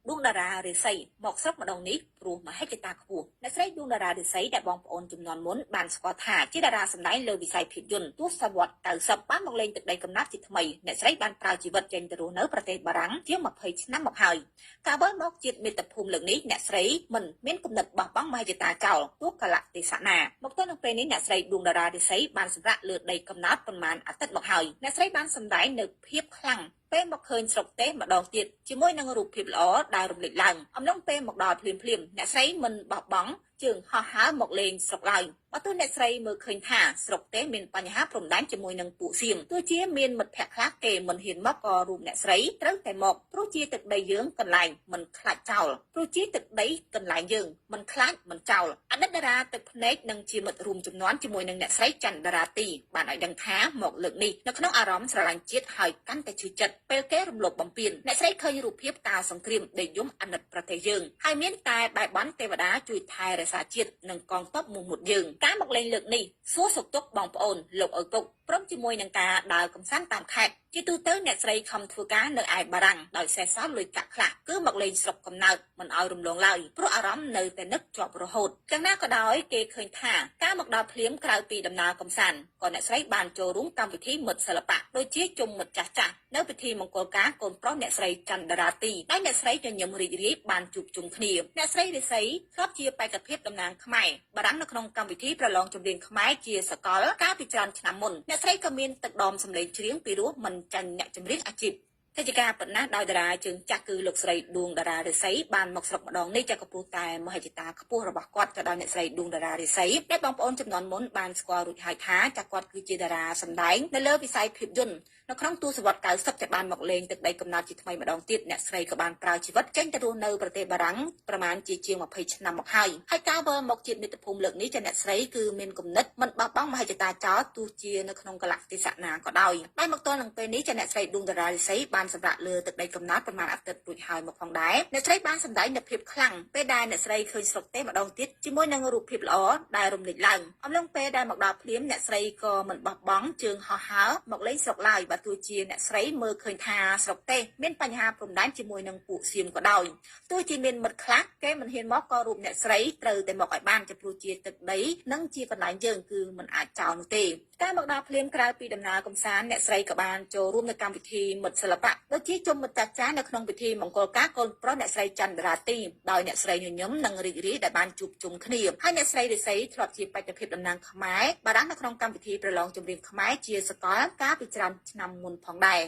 ដួងតារារិស័យមកស្រុកម្ដងនេះព្រោះមហិច្ឆតាខ្ពស់អ្នកស្រីដួងតារារិស័យដែលបងប្អូនចំនួនមុនបានស្គាល់ថាជាតារាសម្ដែងលើវិស័យភាពយន្តទសវត្ស90បានមកលេងទឹកដីកំណើតជាថ្មីអ្នកស្រីបានប្រើជីវិតចេញទៅរស់នៅប្រទេសបារាំងជាង20ឆ្នាំមកហើយកាលបើមកជាតិមាតុភូមិលើកនេះអ្នកស្រីមិនមានគំនិតបោះបង់មហិច្ឆតាចោលទោះកលៈទេសៈណាមកទល់នឹងពេលនេះអ្នកស្រីដួងតារារិស័យបានសម្រាកលើដីកំណើតប្រមាណអាទិត្យមកហើយអ្នកស្រីបានសម្ដែងនៅភាពខ្លាំងពេលមកឃើញស្រុកទេម្ដងទៀតជាមួយនឹងរូបភាពល្អដែលរំលេចឡើងអំឡុងពេលមកដល់ភ្លាមអ្នកស្រីមិនបោះបង់ជើងហោះហើរមកលេងស្រុកឡើយបើទោះអ្នកស្រីមើលឃើញថាស្រុកទេមានបញ្ហាព្រំដែនជាមួយនឹងពួកសៀមទោះជាមានមិត្តភក្តិខ្លះគេមិនហ៊ានមកក៏រូបអ្នកស្រីត្រូវតែមកព្រោះជាទឹកដីយើងកន្លែងមិនខ្លាចចោលព្រោះជាទឹកដីកន្លែងយើងមិនខ្លាចមិនចោលអតីតតារាទឹកភ្នែកនិងជាមិត្តរួមចំនួនជាមួយនឹងអ្នកស្រីច័ន្ទតារាទីបានឲ្យដឹងថាមកលើកនេះនៅក្នុងអារម្មណ៍ស្រឡាញ់ជាតិហើយកាន់តែឈឺចិត្តពេលគេរំលោភបំពានអ្នកស្រីឃើញរូបភាពកាលសង្គ្រាមដែលយំអាណិតប្រទេសយើងហើយមានតែបែបបន់ទេវតាជួយថែរក្សាជាតិនិងកងទ័ពមោះមុតយើងការមកលេងលើកនេះសួរសុខទុក្ខបងប្អូនលោកឪពុកព្រមជាមួយនឹងការដើរកម្សាន្តតាមខេត្តជាទូទៅអ្នកស្រីខំធ្វើការនៅឯបារាំងដោយសេះសល់លុយកាក់ខ្លះគឺមកលេងស្រុកកំណើតមិនឲ្យរំលងឡើយព្រោះអារម្មណ៍នៅតែនឹកជាប់រហូតយ៉ាងណាក៏ដោយគេឃើញថាការមកដល់ភ្លាមក្រៅពីដំណើរកម្សាន្តក៏អ្នកស្រីបានចូលរួមកម្មវិធីមិត្តសិល្បៈដូចជាជុំមិត្តចាស់នៅពិធីមង្គលការកូនប្រុសអ្នកស្រីច័ន្ទតារាទីដែលអ្នកស្រីញញឹមរីករាយបានជួបជុំគ្នាអ្នកស្រីរិស័យធ្លាប់ជាបេក្ខភាពតំណាងខ្មែរបារាំងនៅក្នុងកម្មវិធីប្រឡងចម្រៀងខ្មែរជាសកលកាលពីច្រើនឆ្នាំមុនអ្នកស្រីក៏មានទឹកដមសម្លេងច្រៀងពីរោះមិនចាញ់អ្នកចម្រៀងអាជីពកិច្ចការប៉ុណ្ណាដោយតារាជើងចាស់គឺលោកស្រីដួងតារារិស័យបានមកស្រុកម្ដងនេះចាក់កពស់តែមហិច្ឆតាខ្ពស់របស់គាត់ទៅដល់អ្នកស្រីដួងតារារិស័យដែលបងប្អូនចំនួនមុនបានស្គាល់រួចហើយថាចាក់គាត់គឺជាតារាសម្ដែងនៅលើវិស័យភាពយន្តនៅក្នុងទសវត្សរ៍90តែបានមកលេងទឹកដីកំណើតជាថ្មីម្ដងទៀតអ្នកស្រីក៏បានប្រើជីវិតចេញទៅរស់នៅប្រទេសបារាំងប្រមាណជាង20ឆ្នាំមកហើយការវិលមកជាតិមាតុភូមិលើកនេះចាអ្នកស្រីគឺមានគំនិតមិនបោះបង់មហិច្ឆតាចោលទោះជានៅក្នុងកលៈទេសៈណាក៏ដោយហើយមកទល់នឹងពេលនេះចាអ្នកស្រីដួងតារារិស័យបានសម្រាកលើទឹកដីកំណើតប្រមាណអាទិត្យរួចហើយមកផងដែរអ្នកស្រីបានសម្ដែងនូវភាពខ្លាំងពេលដែលអ្នកស្រីឃើញស្រុកទេម្ដងទៀតជាមួយនឹងរូបភាពល្អដែលរំលេចឡើងអំឡុងពេលដែលមកដល់ភ្លាមអ្នកស្រីក៏មិនបោះបង់ជើងហោះហើរមកលេងស្រុកឡើយបើទោះជាអ្នកស្រីមើលឃើញថាស្រុកទេមានបញ្ហាព្រំដែនជាមួយនឹងពួកសៀមក៏ដោយទោះជាមានមិត្តខ្លះគេមិនហ៊ានមកក៏រូបអ្នកស្រីត្រូវតែមកឲ្យបានចំពោះជាទឹកដីនិងជាកន្លែងយើងគឺមិនអាចចោលនោះទេការមកដល់ភ្លាមក្រៅពីដំណើរកម្សាន្តអ្នកស្រីក៏បានចូលរួមនៅកម្មវិធីមិត្តសិល្បៈដូចជាជុំមិត្តចាស់នៅក្នុងពិធីមង្គលការកូនប្រុសអ្នកស្រីច័ន្ទតារាទីដោយអ្នកស្រីញញឹមនិងរីករាយដែលបានជួបជុំគ្នាហើយអ្នកស្រីរិស័យធ្លាប់ជាបេក្ខភាពតំណាងខ្មែរបារាំងនៅក្នុងកម្មវិធីប្រឡងចម្រៀងខ្មែរជាសកលកាលពីច្រើនឆ្នាំមុនផងដែរ